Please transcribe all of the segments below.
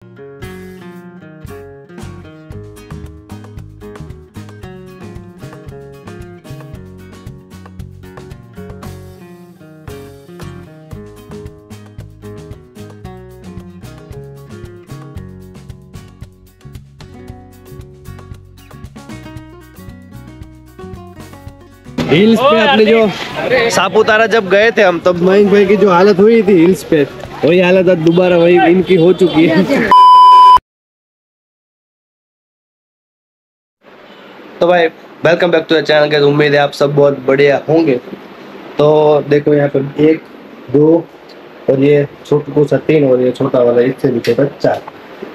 Hills पे अपने जो सापुतारा जब गए थे हम, तब मयंक भाई की जो हालत हुई थी हिल्स पे, वही हालत आज दोबारा वही इनकी हो चुकी है। तो भाई welcome back to the channel guys, उम्मीद है आप सब बहुत बढ़िया होंगे। तो देखो यहाँ पे 1 2 और ये छोटू सा 3 और ये छोटा वाला इससे भी छोटा 4।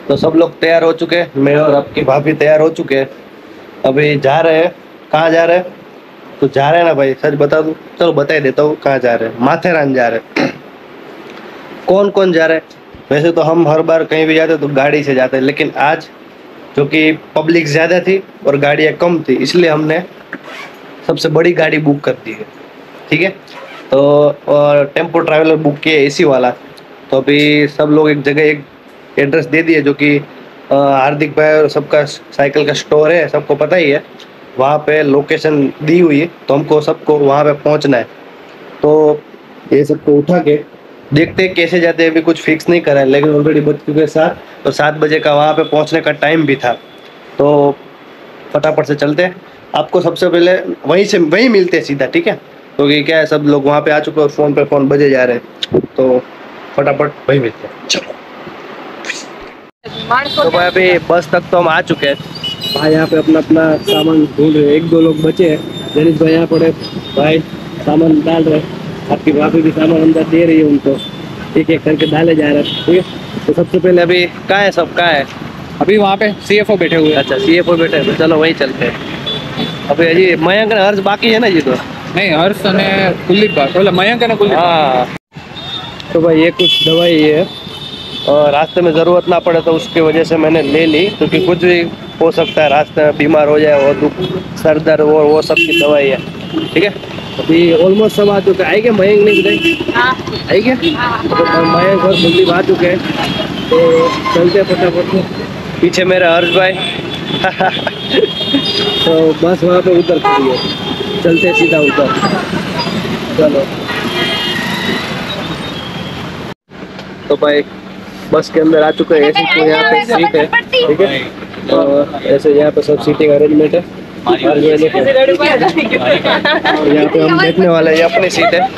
तो सब लोग तैयार हो चुके हैं, मैं और आपकी भाभी तैयार हो चुके हैं। अभी जा रहे हैं। कहाँ जा रहे हैं? तो जा रहे हैं ना भाई, सच बता दूं? चलो बता ही देता हूँ कहाँ जा रहे हैं। माथेरान जा रहे हैं। कौन कौन जा रहे हैं? वैसे तो हम हर बार कहीं भी जाते तो गाड़ी से जाते हैं, लेकिन आज जो कि पब्लिक ज़्यादा थी और गाड़ियाँ कम थी, इसलिए हमने सबसे बड़ी गाड़ी बुक कर दी है। ठीक है, तो और टेम्पो ट्रैवलर बुक किया एसी वाला। तो अभी सब लोग एक जगह एक एड्रेस दे दिए, जो कि हार्दिक भाई और सबका साइकिल का स्टोर है, सबको पता ही है। वहाँ पे लोकेशन दी हुई है, तो हमको सबको वहाँ पे पहुँचना है। तो ये सबको उठा के देखते हैं कैसे जाते हैं। अभी कुछ फिक्स नहीं करा है, लेकिन ऑलरेडी बज चुके 7 और 7 बजे का वहाँ पे पहुँचने का टाइम भी था। तो फटाफट से चलते हैं। आपको सबसे पहले वहीं मिलते हैं सीधा, ठीक है? क्योंकि क्या है, सब लोग वहाँ पे आ चुके और फ़ोन पे फ़ोन बजे जा रहे हैं, तो फटाफट वहीं मिलते हैं। चलो। तो भाई अभी बस तक तो हम आ चुके हैं। भाई यहाँ पे अपना सामान ढूंढ रहे हैं। 1 2 लोग बचे हैं। जनिश भाई यहाँ पड़े, भाई सामान डाल रहे हैं। आपकी भाभी भी सामान अंदर दे रही है उनको, एक एक करके डाले जा रहे हैं। ठीक है, तो सबसे पहले अभी कहाँ है सब? कहाँ है अभी? वहाँ पे CFO बैठे हुए हैं। अच्छा, CFO बैठे हैं, तो चलो वहीं चलते हैं। अभी अजी मयंक ने हर्ष बाकी है ना जी? तो नहीं, हर्ष ने कुलदीप बोला, मयंक ने कुलदीप। हाँ, तो भाई ये कुछ दवाई है और रास्ते में ज़रूरत ना पड़े तो उसकी वजह से मैंने ले ली, क्योंकि कुछ भी हो सकता है, रास्ते में बीमार हो जाए, और दुख सर दर्द वो सब की दवाई है। ठीक है, अभी ऑलमोस्ट सब आ चुके हैं। आएंगे मयंक नहीं बताए? आएंगे तो मयंक और कुलदीप आ चुके हैं, तो चलते फटाफट। पीछे मेरे हर्ष भाई। तो बस वहाँ पे उतर खड़ी है, चलते सीधा उतर। चलो। तो भाई बस के अंदर आ चुके हैं। ऐसे तो यहाँ पे सीट है, ठीक है? और ऐसे यहाँ पे सब सीटिंग अरेंजमेंट है। और यहाँ पे हम बैठने वाले हैं, ये अपनी सीट है।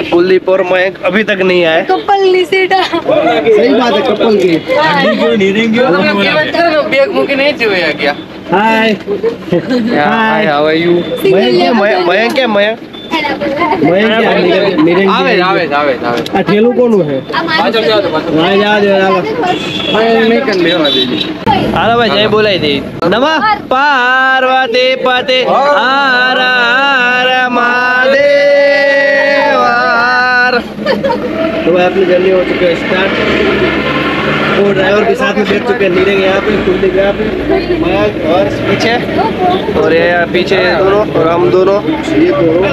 कुलदीप और मयंक अभी तक नहीं आए। कपल सीट है। सही बात है, कपल की। हाय हाय, हाउ आर यू? मयंक क्या? मयंक ठेलू कौन है? अरे भाई जय बोलाई थी। नमः पार्वती पते हर हर महादेव। तो भाई अपनी जर्नी हो चुकी है स्टार्ट। वो ड्राइवर के साथ में बैठ चुके हैं। नीरंग यहाँ पे, कुलदीप यहाँ पे, मयंक और पीछे, और ये पीछे दोनों, और हम दोनों, ये दोनों।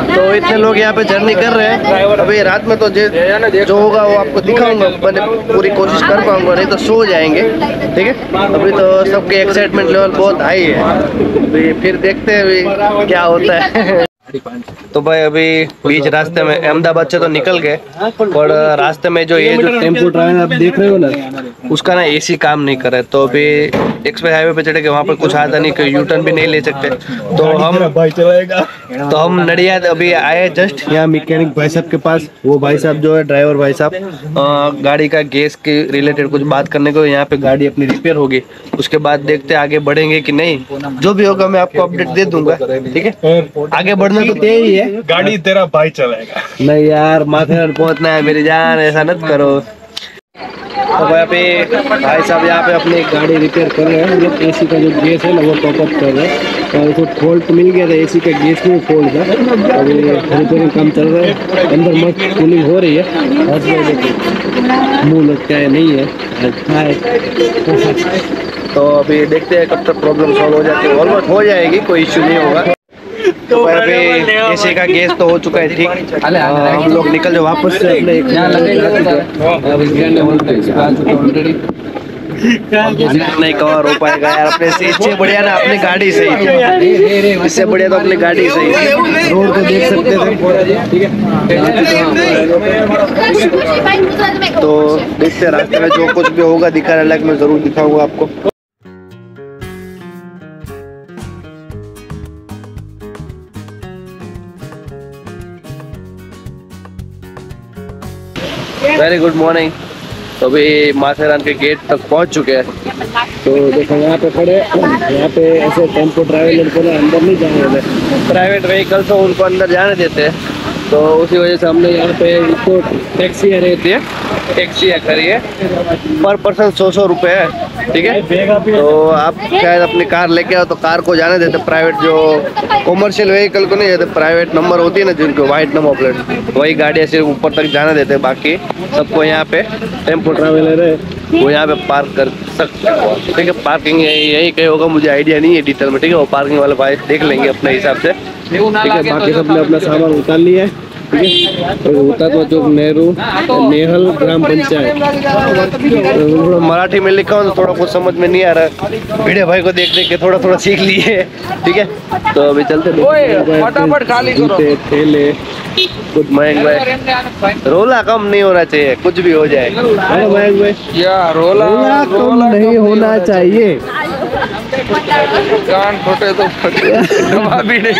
तो इतने लोग यहाँ पे जर्नी कर रहे हैं। अभी रात में तो जो होगा वो आपको दिखाऊंगा, मैंने पूरी कोशिश कर पाऊंगा, नहीं तो सो जाएंगे। ठीक है, अभी तो सबके एक्साइटमेंट लेवल बहुत हाई है। फिर देखते हैं अभी क्या होता है। तो भाई अभी बीच रास्ते में अहमदाबाद से तो निकल गए, और रास्ते में जो टेम्पो ट्रैवलर आप देख रहे हो ना, उसका ना एसी काम नहीं कर रहा है। तो अभी एक्सप्रेस हाईवे पे चढ़े गए, वहाँ पर कुछ आता नहीं, कोई यूटर्न भी नहीं ले सकते। तो हम नडियाद अभी आए जस्ट यहाँ मैकेनिक भाई साहब के पास। वो भाई साहब जो है ड्राइवर भाई साहब, गाड़ी का गैस के रिलेटेड कुछ बात करने को। यहाँ पे गाड़ी अपनी रिपेयर होगी, उसके बाद देखते आगे बढ़ेंगे कि नहीं। जो भी होगा मैं आपको अपडेट दे दूंगा। ठीक है, आगे बढ़ना तो यही है। गाड़ी तेरा भाई चलाएगा। नहीं यार, माथेरान पहुंचना है मेरी जान, ऐसा मत करो। तो भाई भाई साहब यहाँ पे अपनी गाड़ी रिपेयर कर रहे हैं। मतलब एसी का जो गैस है ना वो टॉप अप कर रहे हैं, और उसको फॉल्ट मिल गया था एसी का गैस में, फॉल्ट था। अभी रिपेयरिंग काम चल रहा है, अंदर मस्त कूलिंग हो रही है। मुँह लगता है नहीं है। तो अभी देखते हैं कब तक प्रॉब्लम सॉल्व हो जाती है। ऑलमोस्ट हो जाएगी, कोई इश्यू नहीं होगा। तो अभी एसी का गैस तो हो चुका है ठीक। हम लोग निकल जाओ वापस से अपने नहीं कवर हो पाएगा यार अपने से। इससे बढ़िया ना अपनी गाड़ी सही, इससे बढ़िया तो अपनी गाड़ी सही। रोड को देख सकते थे, तो देखते रास्ते में जो कुछ भी होगा दिखा अलग मैं जरूर दिखाऊंगा आपको। Very good morning. तो अभी माथेरान के गेट तक पहुंच चुके हैं। तो देखो यहाँ पे खड़े, यहाँ पे ऐसे टेम्पो ट्रैवलर को ना अंदर नहीं जाने देते, प्राइवेट व्हीकल्स हो उनको अंदर जाने देते हैं। तो उसी वजह से हमने यहाँ पे इसको टैक्सियाँ रहती है, टैक्सियाँ खड़ी है, पर पर्सन 100 रुपये है, ठीक है। तो आप शायद अपनी कार लेके आओ तो कार को जाने देते, प्राइवेट जो कॉमर्शियल व्हीकल को नहीं देते। प्राइवेट नंबर होती है ना जिनको वाइट नंबर प्लेट, वही गाड़ियाँ सिर्फ ऊपर तक जाने देते, बाकी सबको यहाँ पे टेम्पो ट्रैवलर है वो यहाँ पे पार्क कर सकते हो, ठीक है। पार्किंग यही कहीं होगा, मुझे आइडिया नहीं है डिटेल में, ठीक है। वो पार्किंग वाले भाई देख लेंगे अपने हिसाब से, ठीक है। बाकी सबने अपना सामान उतार लिया है, ठीक है। तो हुतात्मा चौक नेहरू नेहल ग्राम पंचायत, मराठी में लिखा हो तो थोड़ा कुछ समझ में नहीं आ रहा, वीडियो भाई को देख देख के थोड़ा थोड़ा सीख लिए, ठीक है। तो अभी चलते फटाफट खाली करो ठेले। गुड मयंक भाई, रोला कम नहीं होना चाहिए, कुछ भी हो जाए। हेलो मयंक भाई, यार रोला कम नहीं होना चाहिए, कान फटे तो फटे, दवा भी नहीं।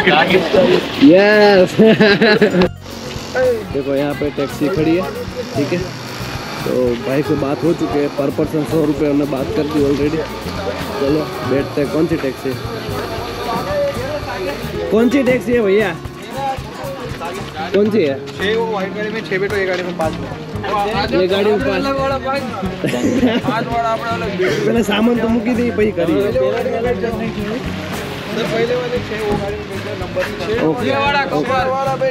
यस देखो यहाँ पे टैक्सी खड़ी है, ठीक है। तो भाई से बात हो चुकी है, पर पर्सन 100 रुपये हमने बात कर दी ऑलरेडी। चलो बैठते हैं। कौन सी टैक्सी, कौन सी टैक्सी है भैया, कौन सी है? 6 वो वाइट गाड़ी में 6 बैठो, ये गाड़ी में 5 बैठो, ये गाड़ी में 5 पहले सामान तो मुकी दी भाई करी पहले वाले 6 वो गाड़ी में नंबर 6 वाला कवर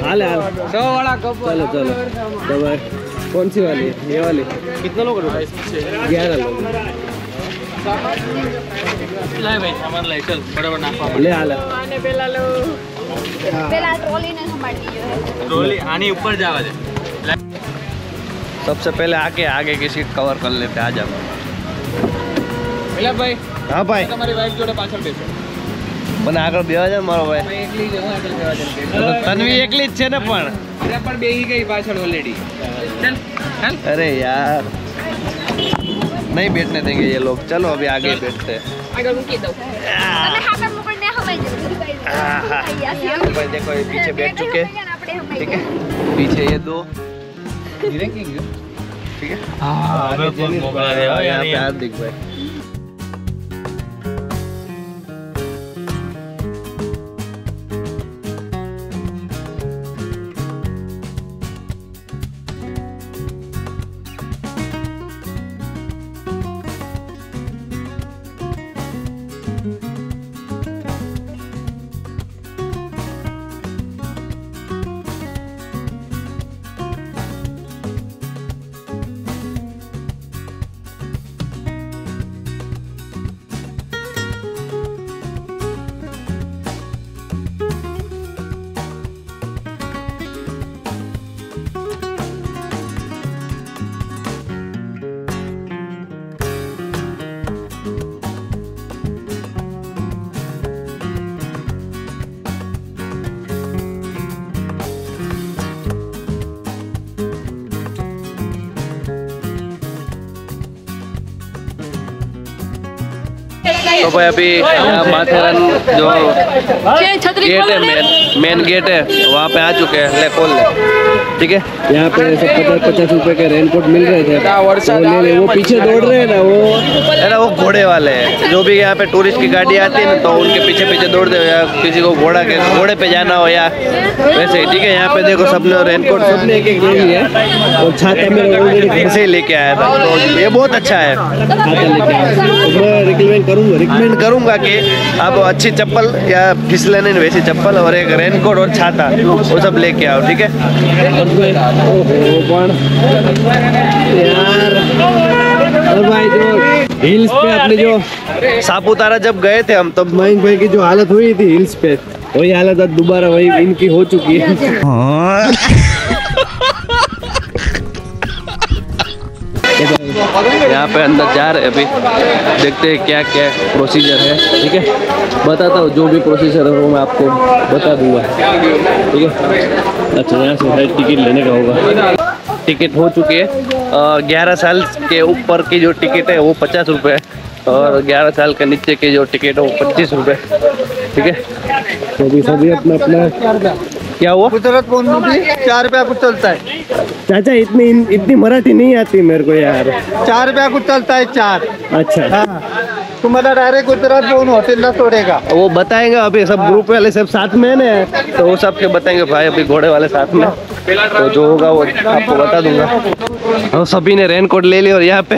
हाल हाल 100 वाला कवर। चलो चलो तो भाई कौन सी वाली है? ये वाली। कितने लोग हैं इसमें? 11 लोग। ले भाई सामान ले, चल बराबर नापा ले हाल आने पेला लो, पेला ट्रॉली ने संभाल ली है, ट्रॉली आनी ऊपर जावा दे। सबसे पहले आगे की सीट कवर कर लेते, आ जाओ पेला भाई। हां भाई તમારી વાઈફ જોડે પાછળ બેસો, મને આગળ બેવા જાય મારો ભાઈ। मैं એકલી જ હું આગળ બેવા જાય, તન્વી એકલી જ છે ને પણ અરે પણ બેહી ગઈ પાછળ ઓલરેડી। चल चल, अरे यार नहीं बैठने देंगे ये लोग, चलो अभी आगे बैठते हैं। आगे मुकी दो, તમે હાકર મુકને હમાઈ જલ્દી भाई। देखो ये पीछे बैठ चुके, ठीक है। पीछे ये दो रैंकिंग, ठीक है। हां यहाँ पे हार्दिक भाई। तो भाई अभी माथेरान जो गेट है, मेन गेट है, वहाँ पे आ चुके हैं। ले खोल ले, ठीक है। यहाँ पे 50 रुपए के रेनकोट मिल रहे थे, वो पीछे दौड़ रहे हैं ना, वो घोड़े वाले हैं। जो भी यहाँ पे टूरिस्ट की गाड़ी आती है ना, तो उनके पीछे पीछे दौड़ते हो, या किसी को घोड़े पे जाना हो या वैसे ही, ठीक है। यहाँ पे देखो सबने रेनकोट सबने एक ले लिया है, और छाता में ऑलरेडी घर से ही लेके आया था, तो ये बहुत अच्छा है। मैं रिकमेंड करूँगा कि आप अच्छी चप्पल या फिसले नहीं वैसी चप्पल और एक रेनकोट और छाता वो सब लेके आओ, ठीक है। यार भाई जो हिल्स पे अपने जो सापुतारा जब गए थे हम, तब मयंक भाई की जो हालत हुई थी हिल्स पे, वही हालत अब दोबारा वही इनकी हो चुकी है। यहाँ पे अंदर जा रहे हैं अभी, देखते हैं क्या क्या प्रोसीजर है। ठीक है, बताता हूँ जो भी प्रोसीजर है वो मैं आपको बता दूंगा। ठीक है, अच्छा यहाँ से टिकट लेने का होगा। टिकट हो चुकी है, 11 साल के ऊपर की जो टिकट है वो 50 रुपये है और 11 साल के नीचे की जो टिकट है वो 25 रुपये। ठीक है, तो अभी सभी अपना अपना क्या हुआ गुजरात फोन में 4 रुपया कुछ चलता है। चाचा इतनी मराठी नहीं आती मेरे को यार। 4 रुपया कुछ चलता है 4। अच्छा हाँ, तुम्हारा डायरेक्ट गुजरात फोन होटल ना छोड़ेगा। वो बताएंगे अभी, सब ग्रुप वाले सब साथ में है तो वो सब के बताएंगे भाई। अभी घोड़े वाले साथ में, तो जो होगा वो आपको बता दूंगा। और सभी ने रेनकोट ले लिया और यहाँ पे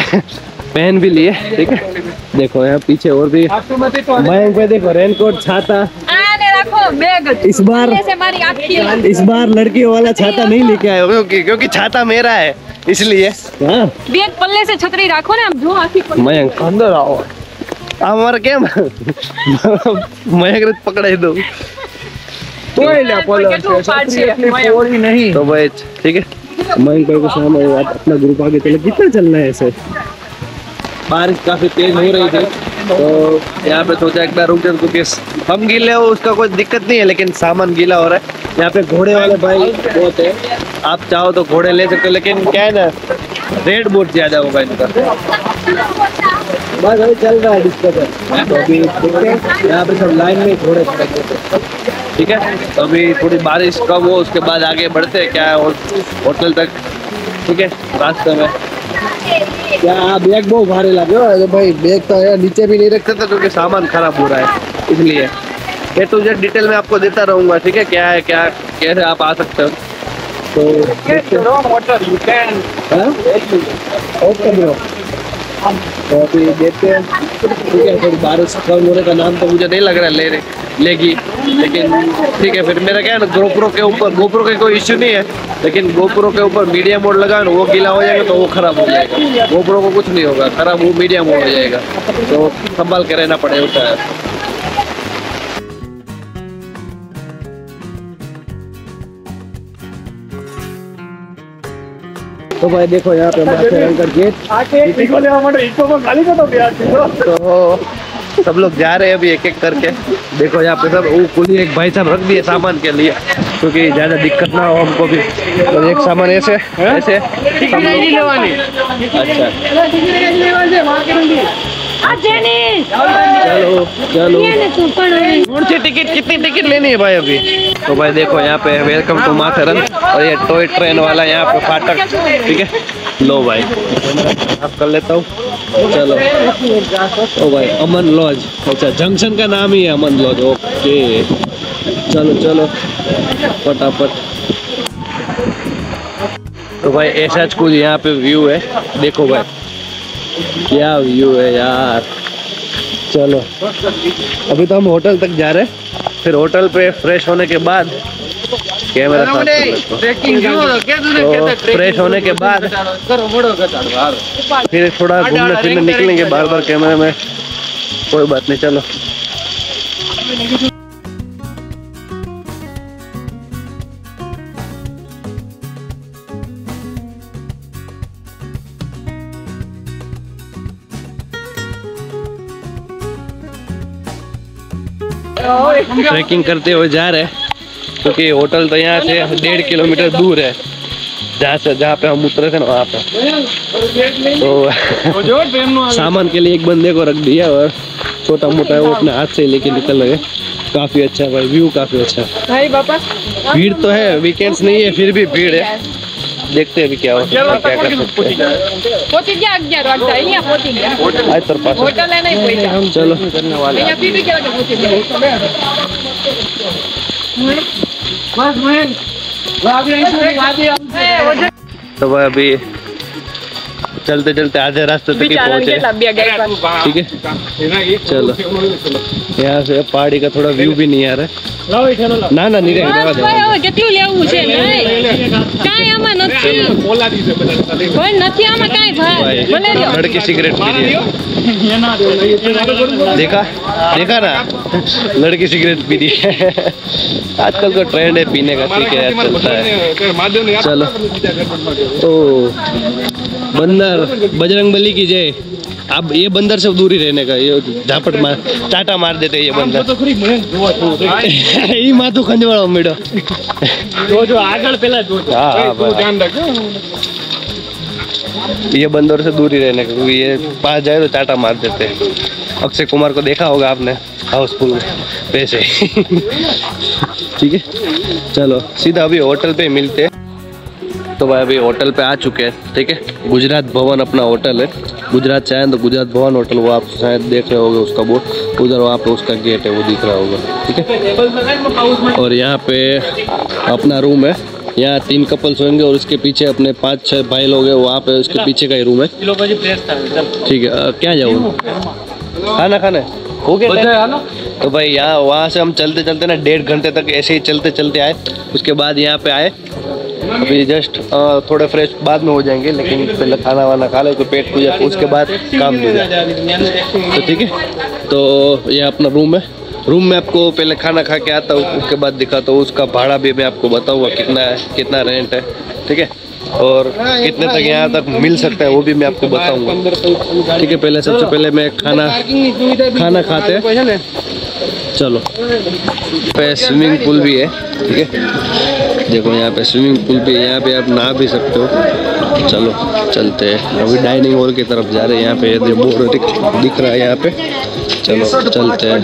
पहन भी लिए। ठीक है, देखो यहाँ पीछे और भी मयंक पे देखो रेनकोट छाता। इस बार लड़कियों वाला छाता नहीं लेके आए क्योंकि छाता मेरा है इसलिए। हाँ बैग पल्ले से छतरी રાખો ને, આમ જો આખી मयंक अंदर आओ। हमारे क्या मयंक पकड़ाई दो नहीं तो भाई। ठीक है, मयंक भाई को शाम अपना ग्रुप आगे चले। कितना चलना है ऐसे? बारिश काफी तेज हो रही थी तो यहाँ पे सोचा एक बार रुक जाए क्योंकि हम गीले हो उसका कोई दिक्कत नहीं है, लेकिन सामान गीला हो रहा है। यहाँ पे घोड़े वाले भाई बहुत है, आप चाहो तो घोड़े ले सकते हो, लेकिन क्या है ना रेट बहुत ज्यादा होगा इनका। बस अभी चल रहा है डिस्कशन, तो अभी देखते हैं यहाँ पे सब लाइन में घोड़े खड़े हैं। ठीक है, तो अभी थोड़ी बारिश कम हो उसके बाद आगे बढ़ते हैं क्या होटल तक। ठीक है, रास्ते में क्या बैग बहुत भारी लगे हो भाई। बैग तो यार नीचे भी नहीं रख सकता क्योंकि सामान खराब हो रहा है, इसलिए ये तो जेड डिटेल में आपको देता रहूंगा। ठीक है, क्या है क्या कैसे आप आ सकते हो तो अभी देखते हैं। ठीक है, थोड़ी बारिश कम होने का नाम तो मुझे नहीं लग रहा है लेगी, लेकिन ठीक है फिर मेरा क्या है ना गोप्रो के ऊपर, गोप्रो का कोई इश्यू नहीं है, लेकिन गोप्रो के ऊपर मीडिया मोड लगा ना, वो गीला हो जाएगा तो वो खराब हो जाएगा। गोप्रो को कुछ नहीं होगा खराब, वो मीडिया मोड हो जाएगा तो संभाल के रहना पड़ेगा। तो भाई देखो यहाँ पे माथेरन का गेट, तो सब लोग जा रहे हैं अभी एक एक करके। देखो यहाँ पे सब वो कुली एक भाई साहब रख दिए सामान के लिए क्योंकि ज्यादा दिक्कत ना हो हमको भी। तो एक सामान ऐसे ऐसे चलो चलो कौन सी टिकट, कितनी टिकट लेनी है भाई अभी? तो भाई देखो यहाँ पे वेलकम टू माथेरन और ये टॉय ट्रेन वाला यहाँ पे फाटक। ठीक है, लो भाई आप कर लेता हूँ। चलो ओ भाई अमन लॉज, अच्छा जंक्शन का नाम ही है अमन लॉज। ओके चलो चलो फटाफट। तो भाई ऐसा कुछ यहाँ पे व्यू है, देखो भाई क्या व्यू है यार। चलो अभी तो हम होटल तक जा रहे हैं, फिर होटल पे फ्रेश होने के बाद कैमरा फ्रेश होने के बाद फिर थोड़ा घूमने फिरने निकलेंगे बार बार कैमरे में। कोई बात नहीं, चलो ट्रैकिंग करते हुए जा रहे हैं क्योंकि होटल तो यहाँ से 1.5 किलोमीटर दूर है जहाँ पे हम उतरे थे ना वहाँ पे। तो सामान के लिए एक बंदे को रख दिया और छोटा मोटा है वो अपने हाथ से लेके निकल लगे। काफी अच्छा है भाई, व्यू काफी अच्छा है। भीड़ तो है, वीकेंड्स नहीं है फिर भी भीड़ है। देखते हैं अभी क्या होता है, क्या कर सकते हैं। चलो करने वाले तो भाई अभी चलते चलते आधे रास्ते तक ही पहुंचे, ठीक है। चलो यहाँ से पहाड़ी का थोड़ा व्यू भी नहीं आ रहा है। ना ना नहीं रहेगा, કેટલું લેવું છે કાઈ આમાં નથી કોઈ નથી આમાં કાઈ ભાઈ ભલે લ્યો लड़की सिगरेट पी रही है, देखा देखा ना, लड़की सिगरेट पी रही है। आजकल का ट्रेंड है पीने का, ठीक है यार, चलता है। चलो तो बंदर बजरंगबली की जय। अब ये बंदर से दूर ही रहने का, ये झापट मार टाटा मार देते ये बंदर। ये माथु खंजवाड़ो मेडो जो आगळ पेला जो। हां ध्यान रखो, ये बंदर से दूर ही रहने का, क्योंकि ये पास जाए तो टाटा मार देते हैं। अक्षय कुमार को देखा होगा आपने हाउसफुल में, पैसे। ठीक है चलो सीधा अभी होटल पे मिलते हैं। तो भाई अभी होटल पे आ चुके हैं, ठीक है। गुजरात भवन अपना होटल है, गुजरात चाहे तो गुजरात भवन होटल, वो आप शायद देख रहे होगे उसका बोर्ड उधर, वहाँ पे उसका गेट है वो दिख रहा होगा, ठीक है। और यहाँ पे अपना रूम है, यहाँ 3 कपल्स होंगे और उसके पीछे अपने 5-6 भाई लोग हैं, वहाँ पे उसके पीछे का ही रूम है, ठीक है। क्या जाऊँ खाना खाना है हो गया तो भाई यहाँ वहाँ से हम चलते चलते ना 1.5 घंटे तक ऐसे ही चलते चलते आए। उसके बाद यहाँ पे आए, अभी जस्ट थोड़े फ्रेश बाद में हो जाएंगे, लेकिन पहले खाना वाना खा ले तो पेट पूजा, उसके बाद काम हो जाए, तो ठीक है। तो ये अपना रूम है, रूम में आपको पहले खाना खा के आता हूँ, उसके बाद दिखाता हूँ। उसका भाड़ा भी मैं आपको बताऊँगा कितना है, कितना रेंट है, ठीक है, और कितने तक यहाँ तक मिल सकता है वो भी मैं आपको बताऊँगा, ठीक है। पहले सबसे पहले मैं खाना खाते हैं, चलो। पे स्विमिंग पूल भी है, ठीक है, देखो यहाँ पे स्विमिंग पूल भी है, यहाँ पे आप नहा भी सकते हो। चलो चलते हैं, अभी डाइनिंग हॉल की तरफ जा रहे हैं, यहाँ पे बोर्ड दिख रहा है यहाँ पे, चलो चलते हैं।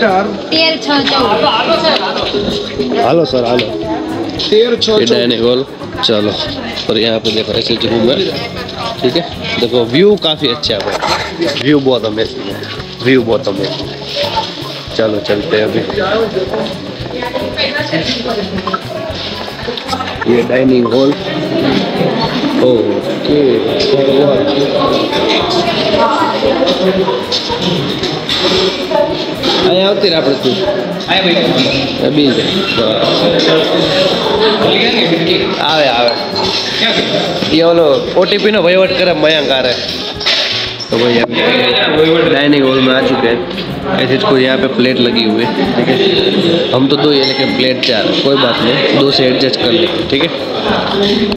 Hello sir, hello dining hall, चलो। और यहाँ पे देखो ऐसे रूम है, ठीक है। देखो व्यू काफ़ी अच्छा है, व्यू बहुत अमेजिंग है, व्यू बहुत अमेजिंग है। चलो चलते हैं अभी। ये डाइनिंग हॉल, ओके। અહીંયા આવતી રહે આપણે તું બી આવે આવે ये वालो OTP નો વહીવટ કરે મયંક આરે। तो भाई डाइनिंग हॉल में आ चुके हैं, ऐसे कोई यहाँ पे प्लेट लगी हुई है, ठीक है। हम तो 2 ये लेकिन प्लेट 4, कोई बात नहीं, 2 से एडजस्ट कर लेंगे, ठीक है।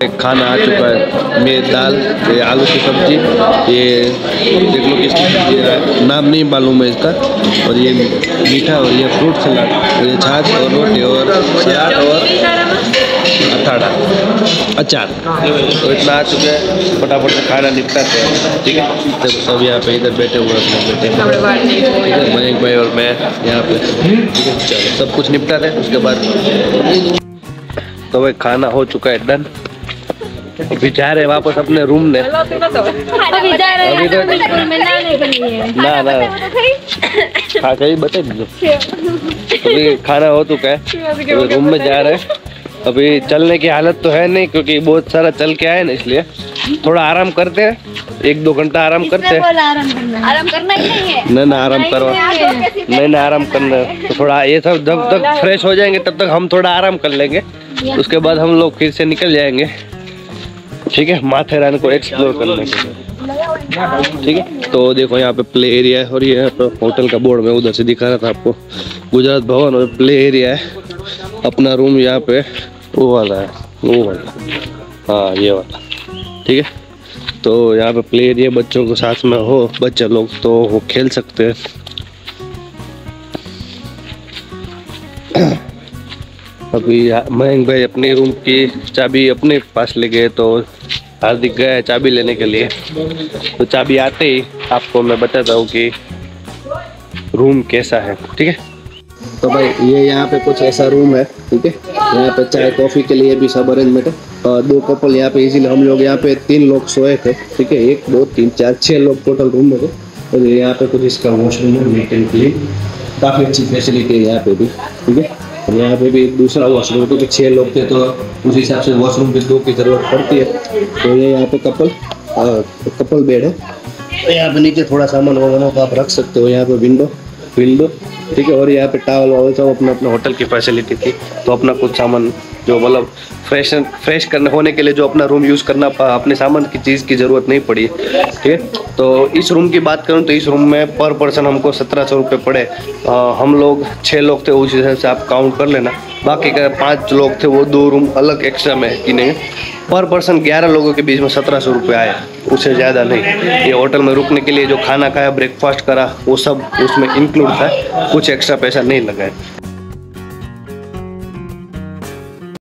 एक खाना आ चुका है, में दाल, ये आलू की सब्जी, ये देख लो किसकी सब्जी है, नाम नहीं मालूम है इसका, और ये मीठा, और ये फ्रूट सलाद, और ये छाछ और रोटी और सलाद और अठाड़ा अचार। तो इतना आ चुके हैं, फटाफट से खाना निपटाते हैं, ठीक है। देखो सब यहाँ पे इधर बैठे हुए हैं, मयंक भाई और मैं यहाँ पे, ठीक है। चलो सब कुछ निपटाते हैं, उसके बाद तो भाई खाना हो चुका है डन। अभी जा रहे वापस अपने रूम में, अभी तो ना ना खा के ही बता दीजिए। अभी खाना हो चुका है, अभी रूम में जा रहे हैं। अभी चलने की हालत तो है नहीं, क्योंकि बहुत सारा चल के आए ना, इसलिए थोड़ा आराम करते हैं, 1-2 घंटा आराम करते हैं। आराम करना ही नहीं है, नहीं ना आराम करो, नहीं ना आराम करना है। तो थोड़ा ये सब जब तक फ्रेश हो जाएंगे तब तक हम थोड़ा आराम कर लेंगे, उसके बाद हम लोग फिर से निकल जाएंगे, ठीक है, माथेरान को एक्सप्लोर करने के लिए, ठीक है। तो देखो यहाँ पे प्ले एरिया है, और ये यहाँ पे होटल का बोर्ड में उधर से दिखा रहा था आपको, गुजरात भवन और प्ले एरिया है। अपना रूम यहाँ पे वो वाला है, वो वाला, हाँ ये वाला, ठीक है। तो यहाँ पे प्ले एरिया, बच्चों को साथ में हो बच्चे लोग तो वो खेल सकते हैं। अभी मयंक भाई अपने रूम की चाबी अपने पास ले गए, तो हार्दिक गया है चाबी लेने के लिए। तो चाबी आते ही आपको मैं बताता हूँ कि रूम कैसा है, ठीक है। तो भाई ये यहाँ पे कुछ ऐसा रूम है, ठीक है। यहाँ पे चाय कॉफ़ी के लिए भी सब अरेंजमेंट है, और 2 कपल यहाँ पे इजीली, हम लोग यहाँ पे 3 लोग सोए थे, ठीक है। 1 2 3 4 6 लोग टोटल रूम में थे। और यहाँ पे कुछ इसका वॉशरूम है, नीट एंड क्लीन, काफ़ी अच्छी फैसिलिटी है यहाँ पे भी, ठीक है। और यहाँ पे भी एक दूसरा वॉशरूम, क्योंकि 6 लोग थे तो उस हिसाब से वॉशरूम भी 2 की ज़रूरत पड़ती है। तो ये यहाँ पे कपल कपल बेड है। तो यहाँ पे नीचे थोड़ा सामान वामान को आप रख सकते हो, यहाँ पे विंडो ठीक है। और यहाँ पे टावल वावल सब अपना अपना होटल की फैसिलिटी थी, तो अपना कुछ सामान जो मतलब फ्रेश करने होने के लिए जो अपना रूम यूज़ करना अपने सामान की चीज़ की ज़रूरत नहीं पड़ी, ठीक है। तो इस रूम की बात करूँ तो इस रूम में पर पर्सन हमको 1700 रुपये पड़े। हम लोग 6 लोग थे, उस हिसाब से आप काउंट कर लेना। बाकी का 5 लोग थे वो 2 रूम अलग एक्स्ट्रा में किने। पर पर्सन 11 लोगों के बीच में 1700 रुपये आया, उससे ज़्यादा नहीं। ये होटल में रुकने के लिए जो खाना खाया, ब्रेकफास्ट करा, वो सब उसमें इंक्लूड था, कुछ एक्स्ट्रा पैसा नहीं लगा है।